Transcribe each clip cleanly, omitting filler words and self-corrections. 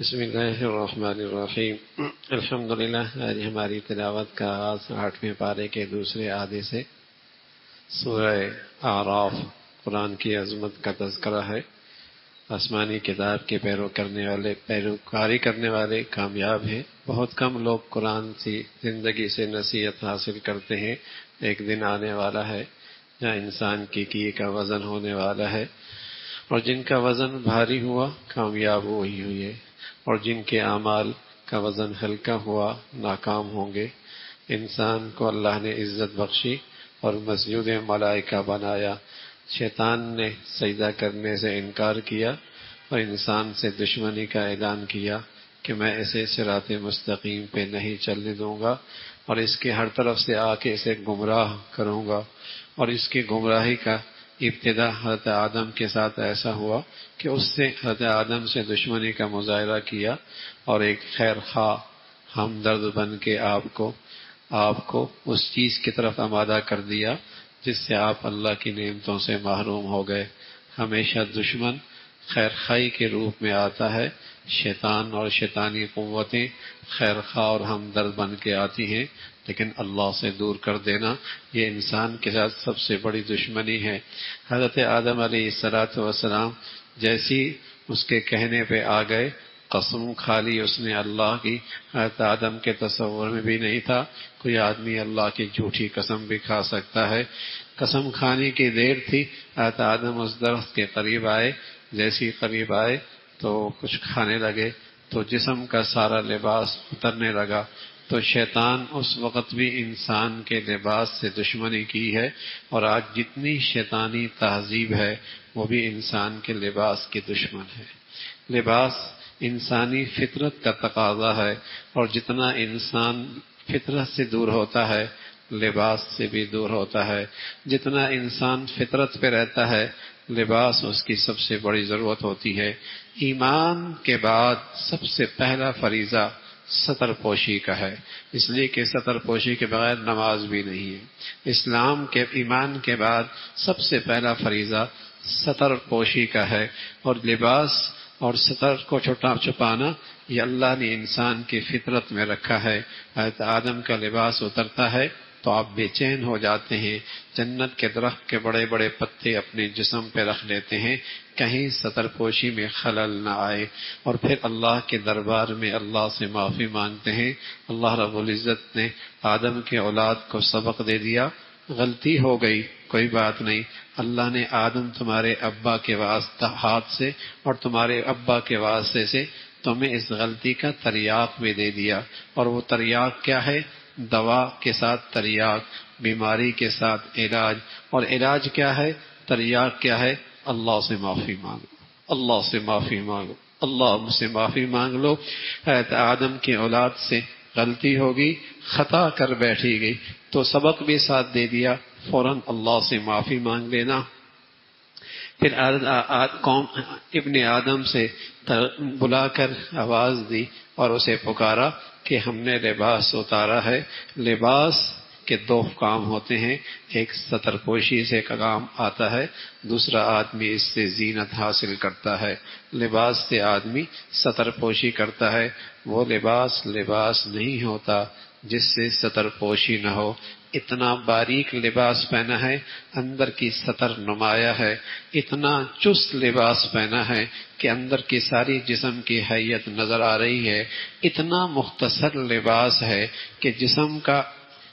بسم اللہ الرحمن الرحیم الحمدللہ۔ آج ہماری تلاوت کا آغاز 8ویں پارے کے دوسرے آدھے سے سورہ اعراف قرآن کی عظمت کا تذکرہ ہے۔ آسمانی کتاب کے پیروکاری کرنے والے کامیاب ہیں۔ بہت کم لوگ قرآن کی زندگی سے نصیحت حاصل کرتے ہیں۔ ایک دن آنے والا ہے جہاں انسان کی کیے کا وزن ہونے والا ہے، اور جن کا وزن بھاری ہوا کامیاب وہی ہوئے، اور جن کے اعمال کا وزن ہلکا ہوا ناکام ہوں گے۔ انسان کو اللہ نے عزت بخشی اور مسجود ملائکہ بنایا۔ شیطان نے سجدہ کرنے سے انکار کیا اور انسان سے دشمنی کا اعلان کیا کہ میں اسے صراط مستقیم پہ نہیں چلنے دوں گا، اور اس کے ہر طرف سے آ کے اسے گمراہ کروں گا۔ اور اس کی گمراہی کا ابتدا حضرت آدم کے ساتھ ایسا ہوا کہ اس سے حضرت آدم سے دشمنی کا مظاہرہ کیا اور ایک خیر خواہ ہمدرد بن کے آپ کو اس چیز کی طرف آمادہ کر دیا جس سے آپ اللہ کی نعمتوں سے محروم ہو گئے۔ ہمیشہ دشمن خیر خواہی کے روپ میں آتا ہے۔ شیطان اور شیطانی قوتیں خیر خواہ اور ہمدرد بن کے آتی ہیں، لیکن اللہ سے دور کر دینا یہ انسان کے ساتھ سب سے بڑی دشمنی ہے۔ حضرت آدم علیہ السلام جیسی اس کے کہنے پہ آ گئے، قسم کھا لی اس نے اللہ کی۔ حضرت آدم کے تصور میں بھی نہیں تھا کوئی آدمی اللہ کی جھوٹی قسم بھی کھا سکتا ہے۔ قسم کھانے کی دیر تھی، حضرت آدم اس درخت کے قریب آئے۔ جیسی قریب آئے تو کچھ کھانے لگے تو جسم کا سارا لباس اترنے لگا۔ تو شیطان اس وقت بھی انسان کے لباس سے دشمنی کی ہے، اور آج جتنی شیطانی تہذیب ہے وہ بھی انسان کے لباس کی دشمن ہے۔ لباس انسانی فطرت کا تقاضا ہے، اور جتنا انسان فطرت سے دور ہوتا ہے لباس سے بھی دور ہوتا ہے۔ جتنا انسان فطرت پہ رہتا ہے لباس اس کی سب سے بڑی ضرورت ہوتی ہے۔ ایمان کے بعد سب سے پہلا فریضہ ستر پوشی کا ہے، اس لیے کہ ستر پوشی کے بغیر نماز بھی نہیں ہے۔ اسلام کے ایمان کے بعد سب سے پہلا فریضہ ستر پوشی کا ہے، اور لباس اور ستر کو چھپانا یہ اللہ نے انسان کی فطرت میں رکھا ہے۔ حضرت آدم کا لباس اترتا ہے تو آپ بے چین ہو جاتے ہیں، جنت کے درخت کے بڑے بڑے پتے اپنے جسم پہ رکھ لیتے ہیں کہیں ستر پوشی میں خلل نہ آئے، اور پھر اللہ کے دربار میں اللہ سے معافی مانگتے ہیں۔ اللہ رب العزت نے آدم کے اولاد کو سبق دے دیا، غلطی ہو گئی کوئی بات نہیں، اللہ نے آدم تمہارے ابا کے واسطہ ہاتھ سے اور تمہارے ابا کے واسطے سے تمہیں اس غلطی کا تریاق بھی دے دیا، اور وہ تریاق کیا ہے؟ دوا کے ساتھ تریاق، بیماری کے ساتھ علاج، اور علاج کیا ہے؟ تریاق کیا ہے؟ اللہ سے معافی مانگو، اللہ سے معافی مانگو، اللہ سے معافی مانگ لو۔ حضرت آدم کی اولاد سے غلطی ہوگی، خطا کر بیٹھی گئی تو سبق بھی ساتھ دے دیا، فوراً اللہ سے معافی مانگ لینا۔ پھر قوم ابن آدم سے بلا کر آواز دی اور اسے پکارا کہ ہم نے لباس اتارا ہے۔ لباس کے دو کام ہوتے ہیں، ایک ستر پوشی سے کام آتا ہے، دوسرا آدمی اس سے زینت حاصل کرتا ہے۔ لباس سے آدمی ستر پوشی کرتا ہے، وہ لباس نہیں ہوتا جس سے ستر پوشی نہ ہو۔ اتنا باریک لباس پہنا ہے، اندر کی ستر نمایاں ہے، اتنا چست لباس پہنا ہے کہ اندر کی ساری جسم کی حیت نظر آ رہی ہے، اتنا مختصر لباس ہے کہ جسم کا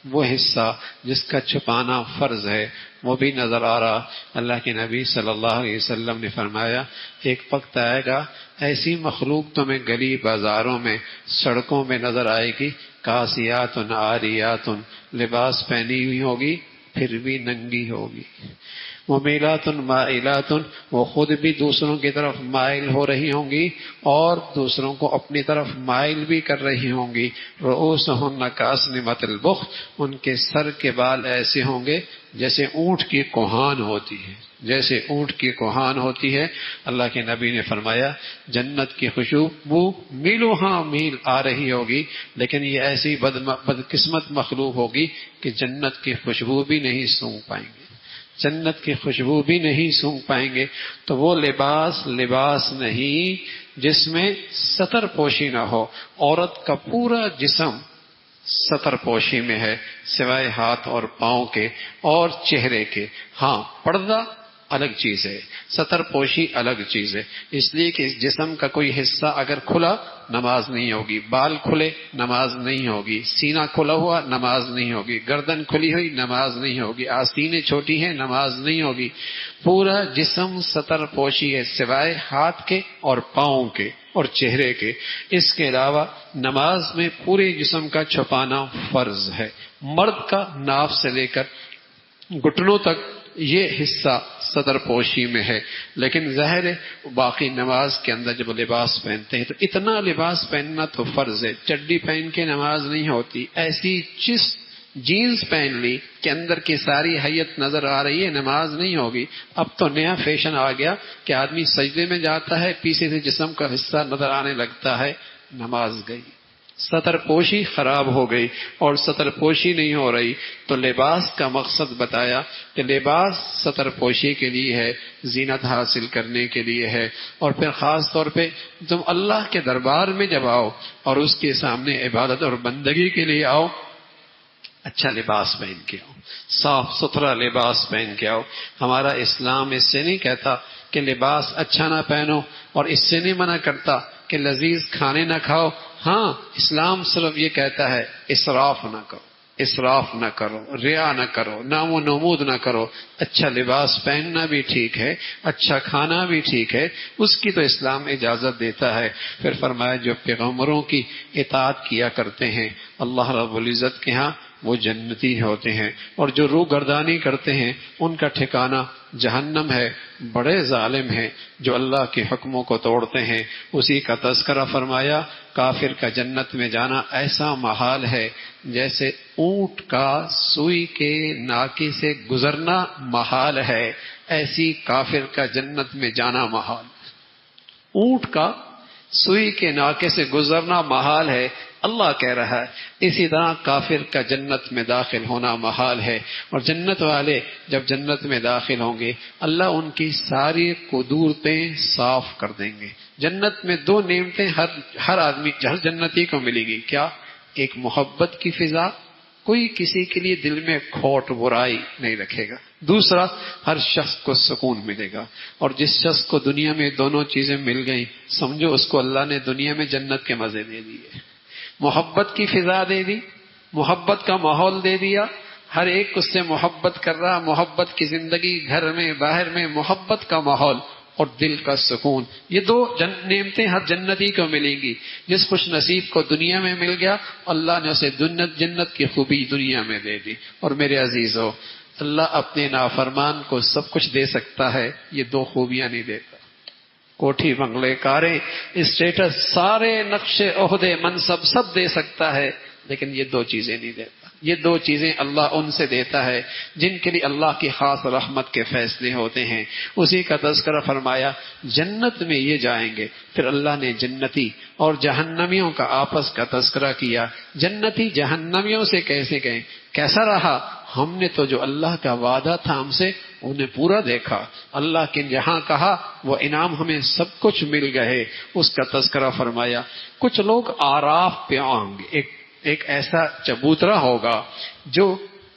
وہ حصہ جس کا چھپانا فرض ہے وہ بھی نظر آ رہا۔ اللہ کے نبی صلی اللہ علیہ وسلم نے فرمایا ایک وقت آئے گا ایسی مخلوق تمہیں گلی بازاروں میں سڑکوں میں نظر آئے گی، کاسیات عاریات، لباس پہنی ہوئی ہوگی پھر بھی ننگی ہوگی، ممیلات مائلات، وہ خود بھی دوسروں کی طرف مائل ہو رہی ہوں گی اور دوسروں کو اپنی طرف مائل بھی کر رہی ہوں گی۔ رؤوسہن کاسنمۃ البخت، ان کے سر کے بال ایسے ہوں گے جیسے اونٹ کی کوہان ہوتی ہے، جیسے اونٹ کی کوہان ہوتی ہے۔ اللہ کے نبی نے فرمایا جنت کی خوشبو میلوں ہاں میل آ رہی ہوگی، لیکن یہ ایسی بدقسمت مخلوق ہوگی کہ جنت کی خوشبو بھی نہیں سونگھ پائیں گے۔ جنت کی خوشبو بھی نہیں سونگھ پائیں گے تو وہ لباس نہیں جس میں ستر پوشی نہ ہو. عورت کا پورا جسم ستر پوشی میں ہے سوائے ہاتھ اور پاؤں کے اور چہرے کے. ہاں پردہ الگ چیز ہے، ستر پوشی الگ چیز ہے. اس لیے کہ اس جسم کا کوئی حصہ اگر کھلا نماز نہیں ہوگی، بال کھلے نماز نہیں ہوگی، سینہ کھلا ہوا نماز نہیں ہوگی، گردن کھلی ہوئی نماز نہیں ہوگی، آستینیں چھوٹی ہیں نماز نہیں ہوگی. پورا جسم ستر پوشی ہے سوائے ہاتھ کے اور پاؤں کے اور چہرے کے. اس کے علاوہ نماز میں پورے جسم کا چھپانا فرض ہے. مرد کا ناف سے لے کر گھٹنوں تک یہ حصہ صدر پوشی میں ہے، لیکن ظاہر ہے باقی نماز کے اندر جب لباس پہنتے ہیں تو اتنا لباس پہننا تو فرض ہے. چڈی پہن کے نماز نہیں ہوتی، ایسی جینز پہن لی کہ اندر کی ساری حیت نظر آ رہی ہے، نماز نہیں ہوگی. اب تو نیا فیشن آ گیا کہ آدمی سجدے میں جاتا ہے، پیچھے سے جسم کا حصہ نظر آنے لگتا ہے، نماز گئی. ستر پوشی خراب ہو گئی اور ستر پوشی نہیں ہو رہی تو لباس کا مقصد بتایا کہ لباس ستر پوشی کے لیے ہے، زینت حاصل کرنے کے لیے ہے. اور پھر خاص طور پہ تم اللہ کے دربار میں جب آؤ اور اس کے سامنے عبادت اور بندگی کے لیے آؤ، اچھا لباس پہن کے آؤ، صاف ستھرا لباس پہن کے آؤ. ہمارا اسلام اس سے نہیں کہتا کہ لباس اچھا نہ پہنو، اور اس سے نہیں منع کرتا کہ لذیذ کھانے نہ کھاؤ. ہاں اسلام صرف یہ کہتا ہے اسراف نہ کرو، اسراف نہ کرو، ریا نہ کرو، نام و نمود نہ کرو. اچھا لباس پہننا بھی ٹھیک ہے، اچھا کھانا بھی ٹھیک ہے، اس کی تو اسلام اجازت دیتا ہے. پھر فرمایا جو پیغمبروں کی اطاعت کیا کرتے ہیں اللہ رب العزت کے ہاں وہ جنتی ہوتے ہیں، اور جو روح گردانی کرتے ہیں ان کا ٹھکانہ جہنم ہے. بڑے ظالم ہیں جو اللہ کے حکموں کو توڑتے ہیں. اسی کا تذکرہ فرمایا کافر کا جنت میں جانا ایسا محال ہے جیسے اونٹ کا سوئی کے ناکے سے گزرنا محال ہے، ایسی کافر کا جنت میں جانا محال. اونٹ کا سوئی کے ناکے سے گزرنا محال ہے اللہ کہہ رہا ہے، اسی طرح کافر کا جنت میں داخل ہونا محال ہے. اور جنت والے جب جنت میں داخل ہوں گے اللہ ان کی ساری قدورتیں صاف کر دیں گے. جنت میں دو نعمتیں ہر آدمی ہر جنتی کو ملے گی. کیا؟ ایک محبت کی فضا، کوئی کسی کے لیے دل میں کھوٹ برائی نہیں رکھے گا. دوسرا ہر شخص کو سکون ملے گا. اور جس شخص کو دنیا میں دونوں چیزیں مل گئیں سمجھو اس کو اللہ نے دنیا میں جنت کے مزے دے دیے. محبت کی فضا دے دی، محبت کا ماحول دے دیا، ہر ایک اس سے محبت کر رہا، محبت کی زندگی، گھر میں باہر میں محبت کا ماحول اور دل کا سکون. یہ دو نعمتیں ہر جنتی کو ملیں گی. جس خوش نصیب کو دنیا میں مل گیا اللہ نے اسے جنت کی خوبی دنیا میں دے دی. اور میرے عزیزو اللہ اپنے نافرمان کو سب کچھ دے سکتا ہے، یہ دو خوبیاں نہیں دیتا. کوٹھی بنگلے کاریں اسٹیٹس سارے نقشے عہدے منصب سب دے سکتا ہے، لیکن یہ دو چیزیں نہیں دیتا. یہ دو چیزیں اللہ ان سے دیتا ہے جن کے لیے اللہ کی خاص رحمت کے فیصلے ہوتے ہیں. اسی کا تذکرہ فرمایا جنت میں یہ جائیں گے. پھر اللہ نے جنتی اور جہنمیوں کا آپس کا تذکرہ کیا. جنتی جہنمیوں سے کیسے گئے، کیسا رہا؟ ہم نے تو جو اللہ کا وعدہ تھا ہم سے انہیں پورا دیکھا. اللہ کے جہاں کہا وہ انعام ہمیں سب کچھ مل گئے. اس کا تذکرہ فرمایا. کچھ لوگ آراف پہ آئیں گے، ایک ایسا چبوترا ہوگا جو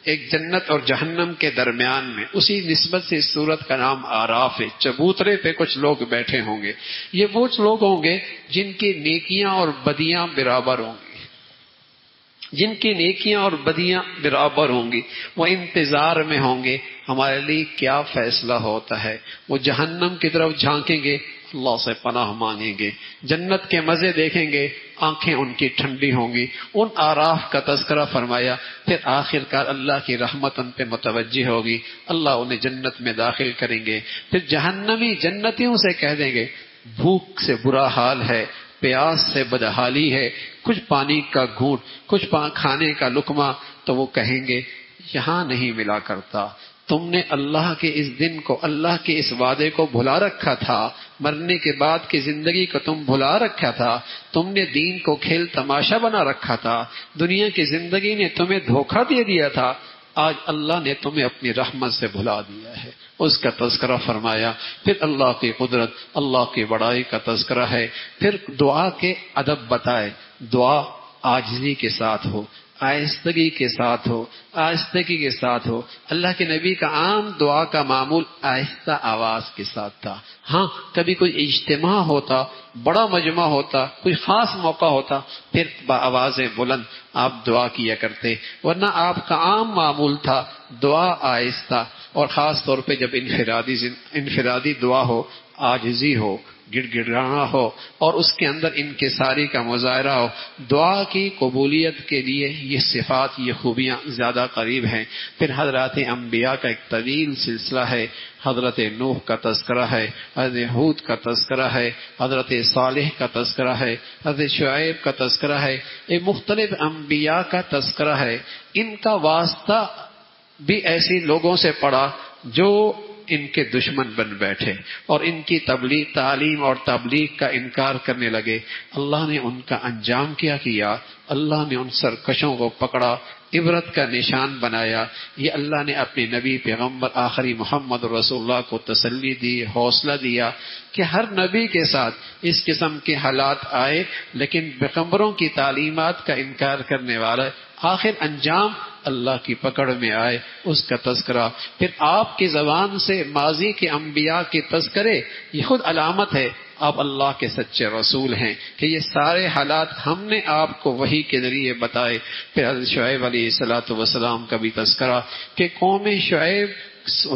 ایک جنت اور جہنم کے درمیان میں، اسی نسبت سے اس سورت کا نام آراف ہے. چبوترے پہ کچھ لوگ بیٹھے ہوں گے. یہ وہ لوگ ہوں گے جن کی نیکیاں اور بدیاں برابر ہوں گی، جن کی نیکیاں اور بدیاں برابر ہوں گی. وہ انتظار میں ہوں گے ہمارے لیے کیا فیصلہ ہوتا ہے. وہ جہنم کی طرف جھانکیں گے، اللہ سے پناہ مانگیں گے. جنت کے مزے دیکھیں گے، آنکھیں ان کی ٹھنڈی ہوں گی. ان آراف کا تذکرہ فرمایا. پھر آخر کار اللہ کی رحمت ان پہ متوجہ ہوگی، اللہ انہیں جنت میں داخل کریں گے. پھر جہنمی جنتیوں سے کہہ دیں گے بھوک سے برا حال ہے، پیاس سے بدحالی ہے، کچھ پانی کا گھونٹ، کچھ کھانے کا لقمہ. تو وہ کہیں گے یہاں نہیں ملا کرتا. تم نے اللہ کے اس دن کو، اللہ کے اس وعدے کو بھلا رکھا تھا. مرنے کے بعد کی زندگی کو تم بھلا رکھا تھا. تم نے دین کو کھیل تماشا بنا رکھا تھا. دنیا کی زندگی نے تمہیں دھوکہ دے دیا تھا. آج اللہ نے تمہیں اپنی رحمت سے بھلا دیا ہے، اس کا تذکرہ فرمایا. پھر اللہ کی قدرت، اللہ کی بڑائی کا تذکرہ ہے. پھر دعا کے ادب بتائے. دعا عاجزی کے ساتھ ہو، آہستگی کے ساتھ ہو، آہستگی کے ساتھ ہو. اللہ کے نبی کا عام دعا کا معمول آہستہ آواز کے ساتھ تھا. ہاں کبھی کوئی اجتماع ہوتا، بڑا مجمع ہوتا، کوئی خاص موقع ہوتا، پھر بآوازیں بلند آپ دعا کیا کرتے، ورنہ آپ کا عام معمول تھا دعا آہستہ. اور خاص طور پہ جب انفرادی دعا ہو، عاجزی ہو، گڑ گڑانا ہو اور اس کے اندر انکساری کا مظاہرہ ہو. دعا کی قبولیت کے لیے یہ صفات، یہ خوبیاں زیادہ قریب ہیں. پھر حضرات انبیاء کا ایک طویل سلسلہ ہے. حضرت نوح کا تذکرہ ہے، حضرت ہود کا تذکرہ ہے، حضرت صالح کا تذکرہ ہے، حضرت شعیب کا تذکرہ ہے. یہ مختلف انبیاء کا تذکرہ ہے. ان کا واسطہ بھی ایسے لوگوں سے پڑا جو ان کے دشمن بن بیٹھے اور ان کی تعلیم اور تبلیغ کا انکار کرنے لگے. اللہ نے ان کا انجام کیا کیا؟ اللہ نے ان سرکشوں کو پکڑا، عبرت کا نشان بنایا. یہ اللہ نے اپنے نبی پیغمبر آخری محمد رسول اللہ کو تسلی دی، حوصلہ دیا کہ ہر نبی کے ساتھ اس قسم کے حالات آئے، لیکن پیغمبروں کی تعلیمات کا انکار کرنے والا آخر انجام اللہ کی پکڑ میں آئے. اس کا تذکرہ. پھر آپ کی زبان سے ماضی کے انبیاء کے تذکرے، یہ خود علامت ہے آپ اللہ کے سچے رسول ہیں کہ یہ سارے حالات ہم نے آپ کو وحی کے ذریعے بتائے. پھر حضرت شعیب علیہ السلام کا بھی تذکرہ کہ قوم شعیب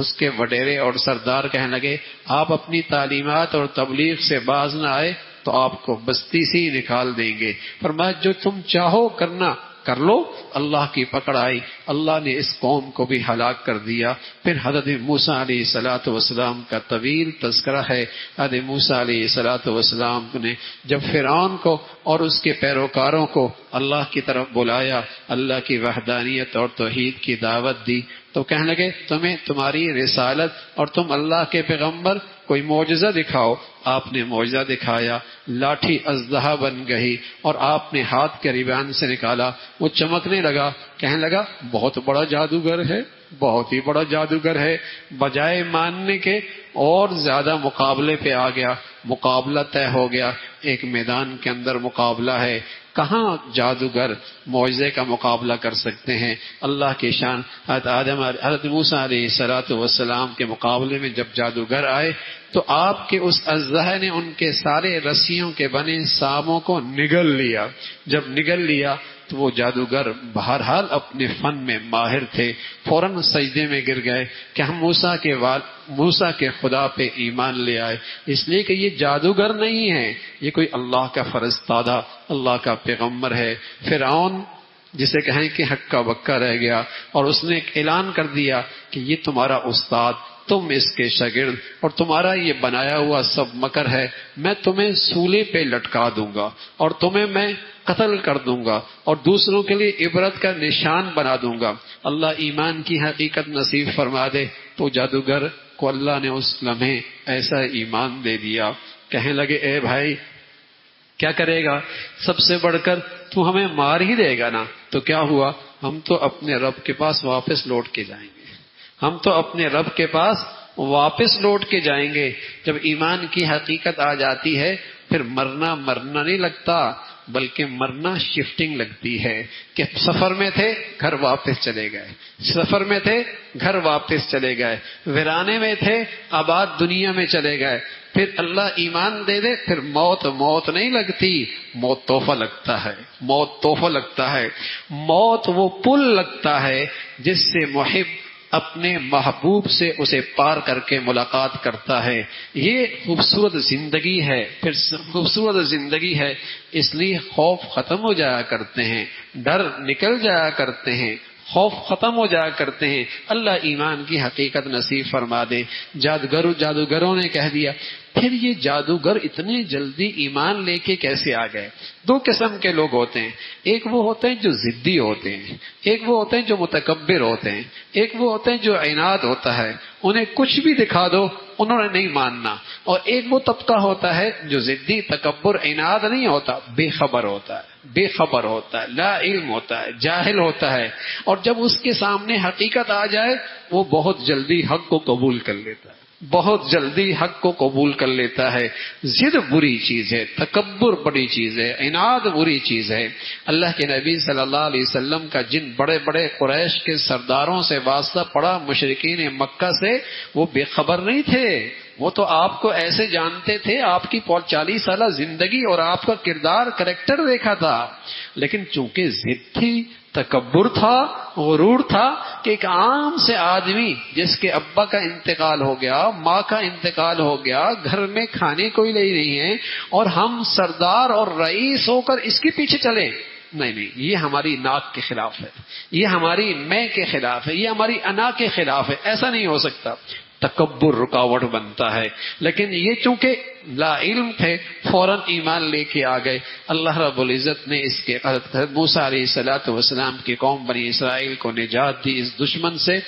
اس کے وڈیرے اور سردار کہنے لگے آپ اپنی تعلیمات اور تبلیغ سے باز نہ آئے تو آپ کو بستی سے ہی نکال دیں گے. فرمایا جو تم چاہو کرنا کر لو. اللہ کی پکڑ آئی، اللہ نے اس قوم کو بھی ہلاک کر دیا. پھر حضرت موسیٰ علیہ السلام کا طویل تذکرہ ہے. حضرت موسیٰ علیہ السلام نے جب فرعون کو اور اس کے پیروکاروں کو اللہ کی طرف بلایا، اللہ کی وحدانیت اور توحید کی دعوت دی، تو کہنے لگے تمہیں تمہاری رسالت اور تم اللہ کے پیغمبر، کوئی معجزہ دکھاؤ. آپ نے معجزہ دکھایا، لاٹھی اژدہا بن گئی اور آپ نے ہاتھ کے ریبان سے نکالا، وہ چمکنے لگا. کہنے لگا بہت بڑا جادوگر ہے، بہت ہی بڑا جادوگر ہے. بجائے ماننے کے اور زیادہ مقابلے پہ آ گیا. مقابلہ طے ہو گیا. ایک میدان کے اندر مقابلہ ہے. کہاں جادوگر معجزے کا مقابلہ کر سکتے ہیں؟ اللہ کی شان. حضرت موسیٰ علیہ السلام کے مقابلے میں جب جادوگر آئے تو آپ کے اس اژدہا نے ان کے سارے رسیوں کے بنے ساموں کو نگل لیا. جب نگل لیا تو وہ جادوگر بہرحال اپنے فن میں ماہر تھے، فوراً سجدے میں گر گئے کہ ہم موسیٰ کے خدا پہ ایمان لے آئے. اس لیے کہ یہ جادوگر نہیں ہے، یہ کوئی اللہ کا فرستادہ، اللہ کا پیغمبر ہے. فرعون جسے کہیں کہ ہکا بکا رہ گیا اور اس نے ایک اعلان کر دیا کہ یہ تمہارا استاد، تم اس کے شاگرد اور تمہارا یہ بنایا ہوا سب مکر ہے. میں تمہیں سولے پہ لٹکا دوں گا اور تمہیں میں قتل کر دوں گا اور دوسروں کے لیے عبرت کا نشان بنا دوں گا. اللہ ایمان کی حقیقت نصیب فرما دے. تو جادوگر کو اللہ نے اس لمحے ایسا ایمان دے دیا. کہنے لگے اے بھائی کیا کرے گا؟ سب سے بڑھ کر تو ہمیں مار ہی دے گا نا. تو کیا ہوا؟ ہم تو اپنے رب کے پاس واپس لوٹ کے جائیں گے. ہم تو اپنے رب کے پاس واپس لوٹ کے جائیں گے. جب ایمان کی حقیقت آ جاتی ہے پھر مرنا نہیں لگتا، بلکہ مرنا شفٹنگ لگتی ہے کہ سفر میں تھے گھر واپس چلے گئے، سفر میں تھے گھر واپس چلے گئے، ویرانے میں تھے آباد دنیا میں چلے گئے. پھر اللہ ایمان دے دے پھر موت نہیں لگتی، موت تحفہ لگتا ہے. موت تحفہ لگتا ہے. موت وہ پل لگتا ہے جس سے محب اپنے محبوب سے اسے پار کر کے ملاقات کرتا ہے. یہ خوبصورت زندگی ہے. پھر خوبصورت زندگی ہے اس لیے خوف ختم ہو جایا کرتے ہیں، ڈر نکل جایا کرتے ہیں، خوف ختم ہو جایا کرتے ہیں. اللہ ایمان کی حقیقت نصیب فرما دے. جادوگروں نے کہہ دیا. پھر یہ جادوگر اتنے جلدی ایمان لے کے کیسے آ گئے؟ دو قسم کے لوگ ہوتے ہیں. ایک وہ ہوتے ہیں جو ضدی ہوتے ہیں، ایک وہ ہوتے ہیں جو متکبر ہوتے ہیں، ایک وہ ہوتے ہیں جو عناد ہوتا ہے. انہیں کچھ بھی دکھا دو انہوں نے نہیں ماننا. اور ایک وہ طبقہ ہوتا ہے جو ضدی، تکبر، عناد نہیں ہوتا، بے خبر ہوتا ہے، بے خبر ہوتا ہے، لا علم ہوتا ہے، جاہل ہوتا ہے، اور جب اس کے سامنے حقیقت آ جائے وہ بہت جلدی حق کو قبول کر لیتا ہے، بہت جلدی حق کو قبول کر لیتا ہے. ضد بری چیز ہے، تکبر بڑی چیز ہے، عناد بری چیز ہے. اللہ کے نبی صلی اللہ علیہ وسلم کا جن بڑے بڑے قریش کے سرداروں سے واسطہ پڑا، مشرکین مکہ سے، وہ بے خبر نہیں تھے. وہ تو آپ کو ایسے جانتے تھے، آپ کی 40 سالہ زندگی اور آپ کا کردار، کریکٹر دیکھا تھا، لیکن چونکہ ضد تھی، تکبر تھا، غرور تھا کہ ایک عام سے آدمی جس کے ابا کا انتقال ہو گیا، ماں کا انتقال ہو گیا، گھر میں کھانے کوئی نہیں ہے، اور ہم سردار اور رئیس ہو کر اس کے پیچھے چلے. نہیں، یہ ہماری ناک کے خلاف ہے، یہ ہماری میں کے خلاف ہے، یہ ہماری انا کے خلاف ہے. ایسا نہیں ہو سکتا. تکبر رکاوٹ بنتا ہے. لیکن یہ چونکہ لا علم تھے، فوراً ایمان لے کے آ گئے. اللہ رب العزت نے اس کے موسیٰ علیہ السلام کی قوم بنی اسرائیل کو نجات دی اس دشمن سے.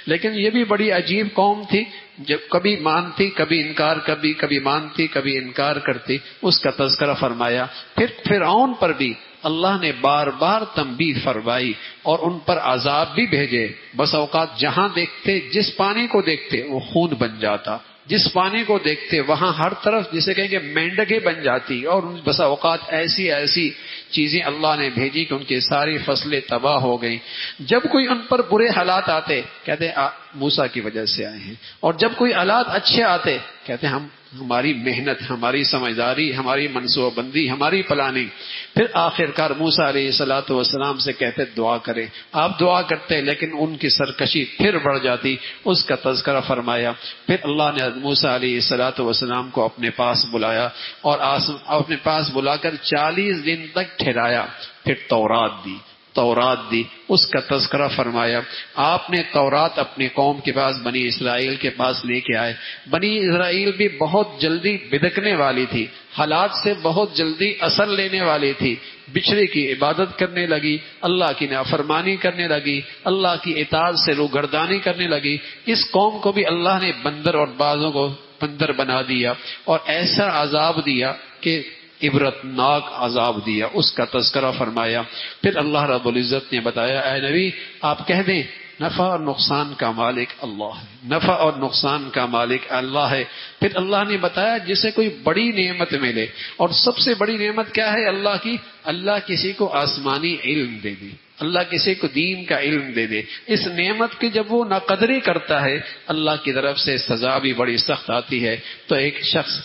لیکن یہ بھی بڑی عجیب قوم تھی، جب کبھی مانتی کبھی انکار، کبھی مانتی کبھی انکار کرتی. اس کا تذکرہ فرمایا. پھر فرعون پر بھی اللہ نے بار بار تنبیہ فرمائی اور ان پر عذاب بھی بھیجے. بس اوقات جہاں دیکھتے، جس پانی کو دیکھتے وہ خون بن جاتا، جس پانی کو دیکھتے وہاں ہر طرف جسے کہیں کہ مینڈکیں بن جاتی. اور بس اوقات ایسی چیزیں اللہ نے بھیجی کہ ان کی ساری فصلیں تباہ ہو گئیں. جب کوئی ان پر برے حالات آتے کہتے موسیٰ کی وجہ سے آئے ہیں، اور جب کوئی حالات اچھے آتے کہتے ہماری محنت، ہماری سمجھداری، ہماری منصوبہ بندی، ہماری پلاننگ. پھر آخرکار موسیٰ علیہ السلام سے کہتے دعا کریں. آپ دعا کرتے لیکن ان کی سرکشی پھر بڑھ جاتی. اس کا تذکرہ فرمایا. پھر اللہ نے موسیٰ علیہ السلام کو اپنے پاس بلایا اور اپنے پاس بلا کر 40 دن تک ٹھہرایا. پھر تورات دی. اس کا تذکرہ فرمایا. آپ نے تورات اپنی قوم کے پاس، بنی اسرائیل کے پاس لے کے آئے. بنی اسرائیل بھی بہت جلدی بدکنے والی تھی، حالات سے بہت جلدی اثر لینے والی تھی. بچھڑے کی عبادت کرنے لگی، اللہ کی نافرمانی کرنے لگی، اللہ کی اطاعت سے روگردانی کرنے لگی. اس قوم کو بھی اللہ نے بندر اور بازوں کو بندر بنا دیا اور ایسا عذاب دیا کہ عبرتناک عذاب دیا. اس کا تذکرہ فرمایا. پھر اللہ رب العزت نے بتایا اے نبی آپ کہہ دیں نفع اور نقصان کا مالک اللہ ہے، نفع اور نقصان کا مالک اللہ ہے. پھر اللہ نے بتایا جسے کوئی بڑی نعمت ملے، اور سب سے بڑی نعمت کیا ہے اللہ کی؟ اللہ کسی کو آسمانی علم دے دے، اللہ کسی کو دین کا علم دے دے. اس نعمت کی جب وہ ناقدری کرتا ہے اللہ کی طرف سے سزا بھی بڑی سخت آتی ہے. تو ایک شخص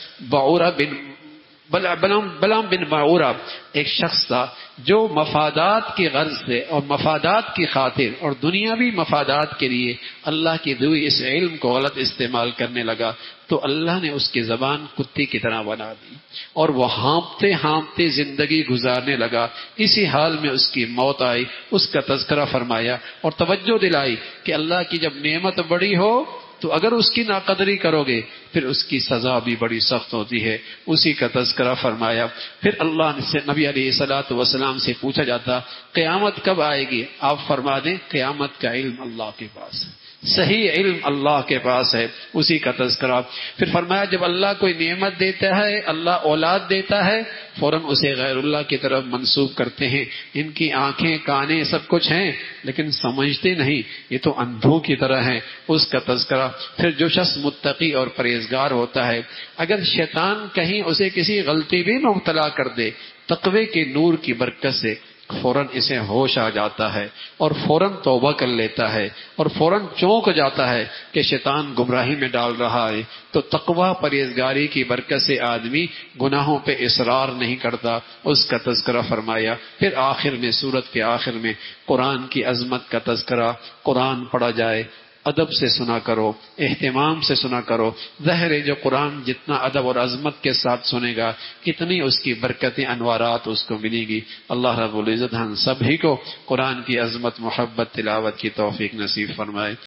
بلام بن باورا ایک شخص تھا جو مفادات کی غرض سے اور مفادات کی خاطر اور دنیاوی مفادات کے لیے اللہ کی دی اس علم کو غلط استعمال کرنے لگا. تو اللہ نے اس کی زبان کتی کی طرح بنا دی اور وہ ہانپتے زندگی گزارنے لگا. اسی حال میں اس کی موت آئی. اس کا تذکرہ فرمایا اور توجہ دلائی کہ اللہ کی جب نعمت بڑی ہو تو اگر اس کی ناقدری کرو گے پھر اس کی سزا بھی بڑی سخت ہوتی ہے. اسی کا تذکرہ فرمایا. پھر اللہ سے نبی علیہ السلام سے پوچھا جاتا قیامت کب آئے گی؟ آپ فرما دیں قیامت کا علم اللہ کے پاس ہے، صحیح علم اللہ کے پاس ہے. اسی کا تذکرہ. پھر فرمایا جب اللہ کوئی نعمت دیتا ہے، اللہ اولاد دیتا ہے، فوراً اسے غیر اللہ کی طرف منسوب کرتے ہیں. ان کی آنکھیں کانیں سب کچھ ہیں لیکن سمجھتے نہیں، یہ تو اندھوں کی طرح ہیں. اس کا تذکرہ. پھر جو شخص متقی اور پرہیزگار ہوتا ہے اگر شیطان کہیں اسے کسی غلطی بھی مبتلا کر دے، تقوی کے نور کی برکت سے فوراً اسے ہوش آ جاتا ہے اور فوراً توبہ کر لیتا ہے اور فوراً چونک جاتا ہے کہ شیطان گمراہی میں ڈال رہا ہے. تو تقوی پرہیزگاری کی برکت سے آدمی گناہوں پہ اصرار نہیں کرتا. اس کا تذکرہ فرمایا. پھر آخر میں سورت کے آخر میں قرآن کی عظمت کا تذکرہ. قرآن پڑھا جائے، ادب سے سنا کرو، اہتمام سے سنا کرو. ظاہر ہے جو قرآن جتنا ادب اور عظمت کے ساتھ سنے گا کتنی اس کی برکتیں انوارات اس کو ملے گی. اللہ رب العزت ہم سبھی کو قرآن کی عظمت، محبت، تلاوت کی توفیق نصیب فرمائے.